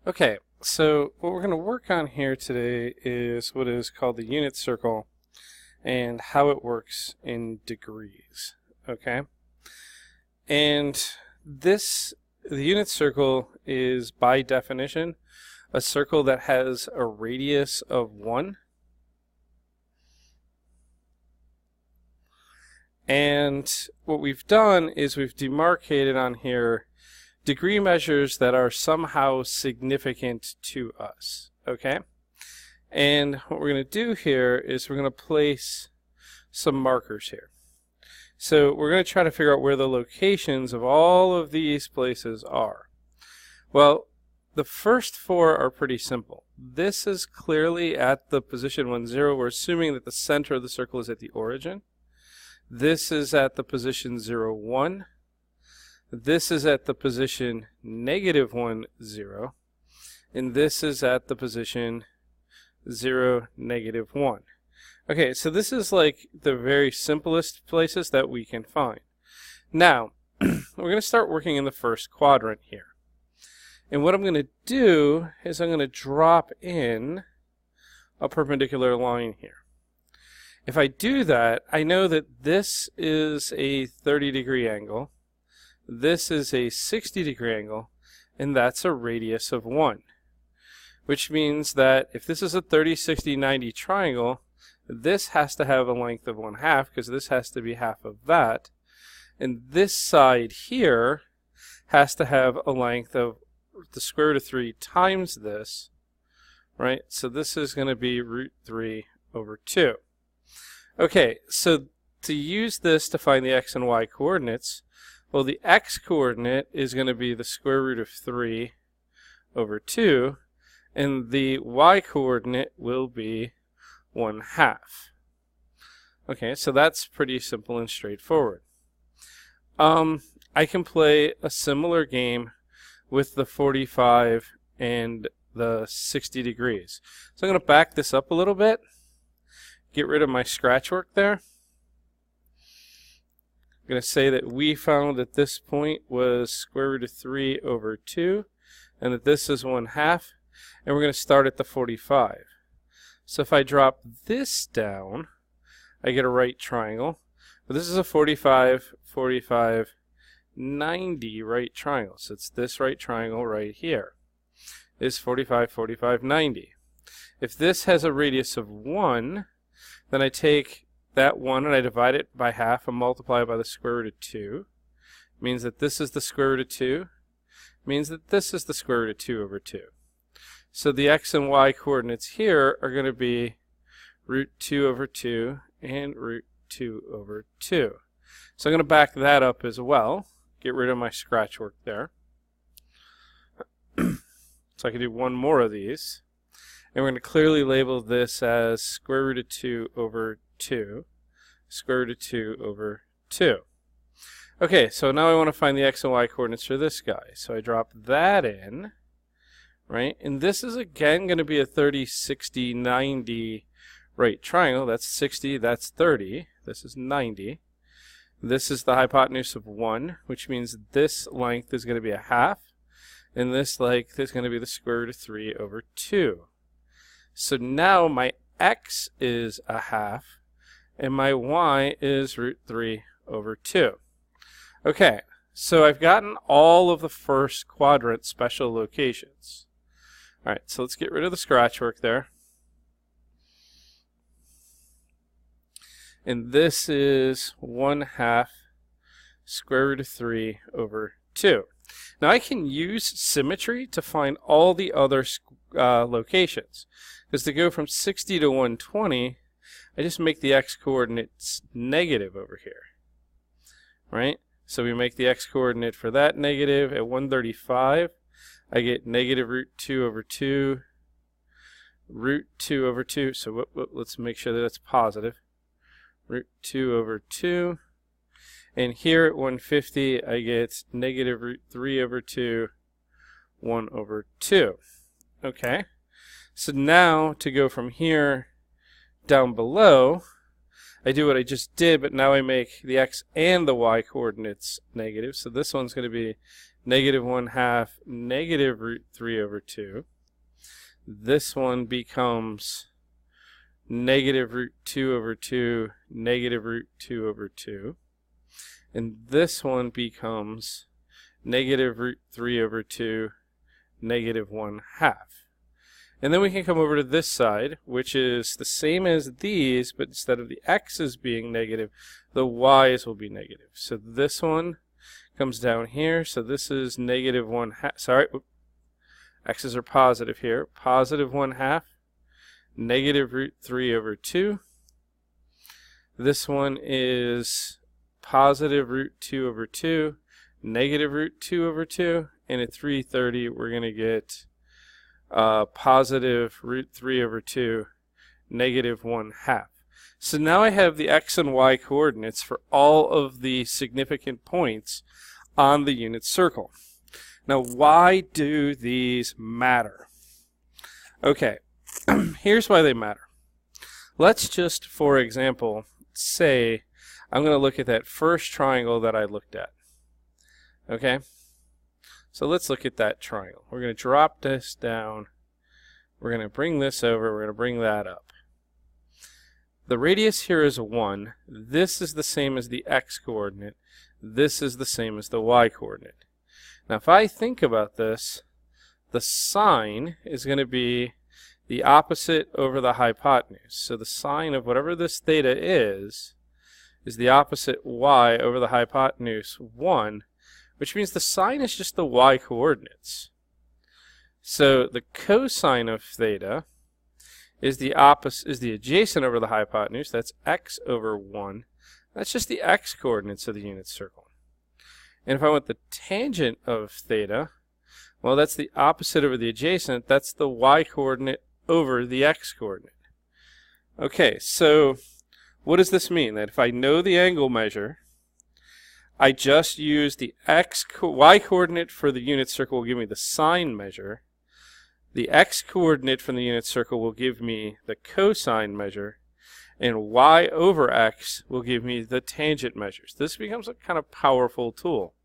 Okay, so what we're going to work on here today is what is called the unit circle and how it works in degrees. Okay, and the unit circle is by definition a circle that has a radius of 1. And what we've done is we've demarcated on here degree measures that are somehow significant to us, okay? And what we're going to do here is we're going to place some markers here. So we're going to try to figure out where the locations of all of these places are. Well, the first 4 are pretty simple. This is clearly at the position 1, 0. We're assuming that the center of the circle is at the origin. This is at the position 0, 1. This is at the position -1, 0. And this is at the position 0, -1. Okay, so this is like the very simplest places that we can find. Now, we're going to start working in the first quadrant here. And what I'm going to do is I'm going to drop in a perpendicular line here. If I do that, I know that this is a 30-degree angle, this is a 60-degree angle, and that's a radius of 1. Which means that if this is a 30, 60, 90 triangle, this has to have a length of 1/2 because this has to be half of that. And this side here has to have a length of the square root of 3 times this, right? So this is going to be √3/2. Okay, so to use this to find the x and y coordinates, well, the x coordinate is going to be the square root of 3/2, and the y coordinate will be 1/2. Okay, so that's pretty simple and straightforward. I can play a similar game with the 45 and the 60 degrees. So I'm going to back this up a little bit, get rid of my scratch work there. I'm going to say that we found that this point was square root of 3/2 and that this is 1/2, and we're going to start at the 45. So if I drop this down, I get a right triangle. But this is a 45, 45, 90 right triangle. So it's this right triangle right here. Is 45, 45, 90. If this has a radius of 1, then I take that 1 and I divide it by half and multiply it by the square root of 2. It means that this is the square root of 2. It means that this is the square root of 2/2. So the x and y coordinates here are going to be √2/2 and √2/2. So I'm going to back that up as well. Get rid of my scratch work there. So I can do one more of these. And we're going to clearly label this as square root of 2/2, square root of 2/2. Okay, so now I want to find the x and y coordinates for this guy. So I drop that in, right? And this is again going to be a 30, 60, 90 right triangle. That's 60, that's 30. This is 90. This is the hypotenuse of 1, which means this length is going to be 1/2. And this length is going to be the square root of 3/2. So now my x is 1/2 and my y is √3/2. Okay, so I've gotten all of the first quadrant special locations. Alright, so let's get rid of the scratch work there. And this is 1/2 square root of 3/2. Now I can use symmetry to find all the other locations. Because to go from 60 to 120, I just make the x coordinates negative over here. Right? So we make the x coordinate for that negative at 135. I get negative √2/2, √2/2. So let's make sure that it's positive. √2/2. And here at 150, I get negative √3/2, 1/2. Okay. So now to go from here down below, I do what I just did, but now I make the x and the y coordinates negative. So this one's going to be negative 1/2 negative root 3 over 2. This one becomes negative root 2 over 2 negative root 2 over 2. And this one becomes negative root 3 over 2 negative 1/2. And then we can come over to this side, which is the same as these, but instead of the x's being negative, the y's will be negative. So this one comes down here. So this is negative 1/2. Sorry, x's are positive here. Positive 1/2 negative root 3 over 2. This one is positive root 2 over 2, negative root 2 over 2, and at 330 we're going to get positive root 3 over 2, negative 1/2. So now I have the x and y coordinates for all of the significant points on the unit circle. Now, why do these matter? Okay, here's why they matter. Let's just, for example, say I'm going to look at that first triangle that I looked at. Okay? So let's look at that triangle. We're going to drop this down. We're going to bring this over. We're going to bring that up. The radius here is 1. This is the same as the x coordinate. This is the same as the y coordinate. Now, if I think about this, the sine is going to be the opposite over the hypotenuse. So the sine of whatever this theta is the opposite y over the hypotenuse 1, which means the sine is just the y coordinates. So the cosine of theta is the adjacent over the hypotenuse. That's x over 1. That's just the x coordinates of the unit circle. And if I want the tangent of theta, well, that's the opposite over the adjacent. That's the y coordinate over the x coordinate. Okay, so what does this mean? That if I know the angle measure, I just use the y coordinate for the unit circle will give me the sine measure. The x coordinate from the unit circle will give me the cosine measure. And y over x will give me the tangent measures. This becomes a kind of powerful tool.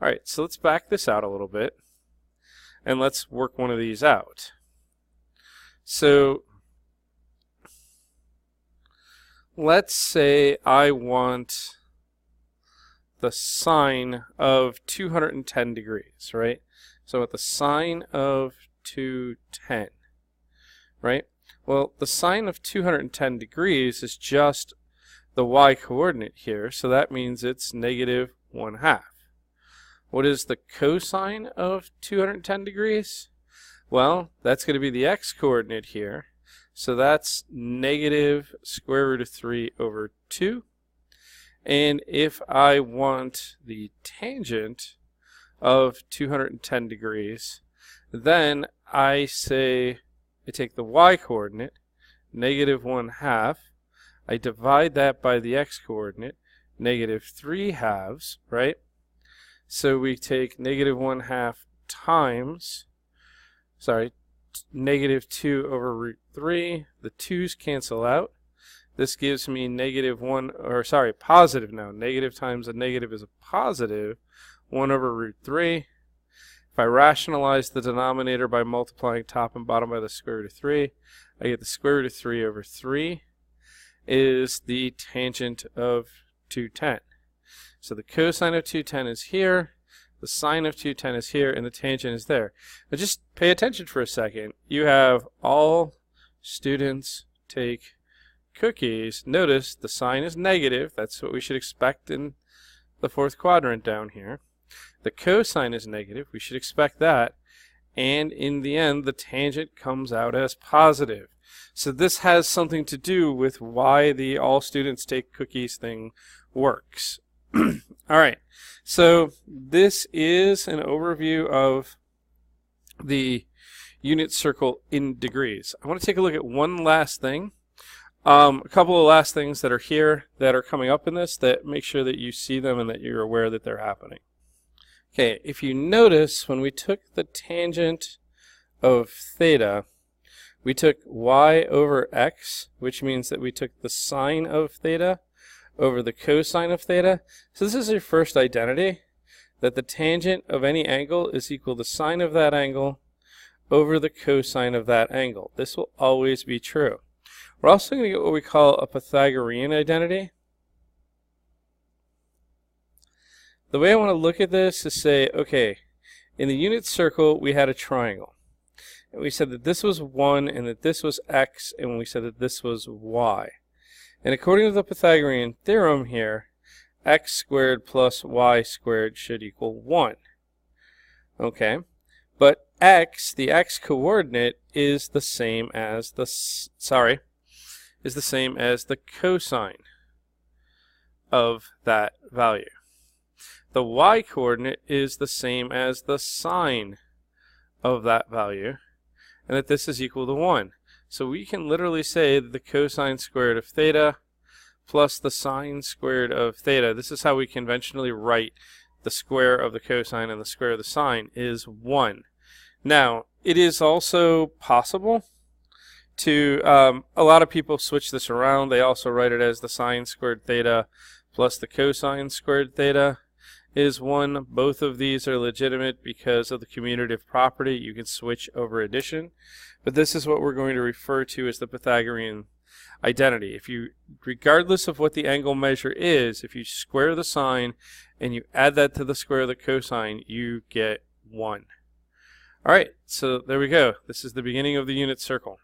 All right, so let's back this out a little bit. And let's work one of these out. So let's say I want the sine of 210 degrees, right? So with the sine of 210, right? Well, the sine of 210 degrees is just the y coordinate here, so that means it's negative 1/2. What is the cosine of 210 degrees? Well, that's going to be the x coordinate here. So that's negative square root of 3 over 2. And if I want the tangent of 210 degrees, then I take the y coordinate, negative 1/2. I divide that by the x coordinate, negative 3/2, right? So we take negative 1/2 times, negative 2 over root 3. The 2's cancel out. This gives me positive now. Negative times a negative is a positive. 1 over root 3. If I rationalize the denominator by multiplying top and bottom by the square root of 3, I get the square root of 3 over 3 is the tangent of 210. So the cosine of 210 is here, the sine of 210 is here, and the tangent is there. Now just pay attention for a second. You have all students take cookies. Notice the sign is negative. That's what we should expect in the fourth quadrant down here. The cosine is negative. We should expect that. And in the end, the tangent comes out as positive. So this has something to do with why the all students take cookies thing works. All right. So this is an overview of the unit circle in degrees. I want to take a look at one last thing. A couple of last things that are here that are coming up in this that make sure that you see them and that you're aware that they're happening. Okay, if you notice, when we took the tangent of theta, we took y over x, which means that we took the sine of theta over the cosine of theta. So this is your first identity. that the tangent of any angle is equal to sine of that angle over the cosine of that angle. This will always be true. We're also going to get what we call a Pythagorean identity. The way I want to look at this is say, okay, in the unit circle we had a triangle. And we said that this was 1 and that this was x, and we said that this was y. And according to the Pythagorean theorem here, x squared plus y squared should equal 1. Okay, but x, the x coordinate, is the same as the cosine of that value. The y coordinate is the same as the sine of that value, and that this is equal to 1. So we can literally say that the cosine squared of theta plus the sine squared of theta, this is how we conventionally write the square of the cosine and the square of the sine, is 1. Now, it is also possible to, a lot of people switch this around. They also write it as the sine squared theta plus the cosine squared theta is 1. Both of these are legitimate because of the commutative property. You can switch over addition. But this is what we're going to refer to as the Pythagorean identity. If you, regardless of what the angle measure is, if you square the sine and you add that to the square of the cosine, you get 1. Alright, so there we go. This is the beginning of the unit circle.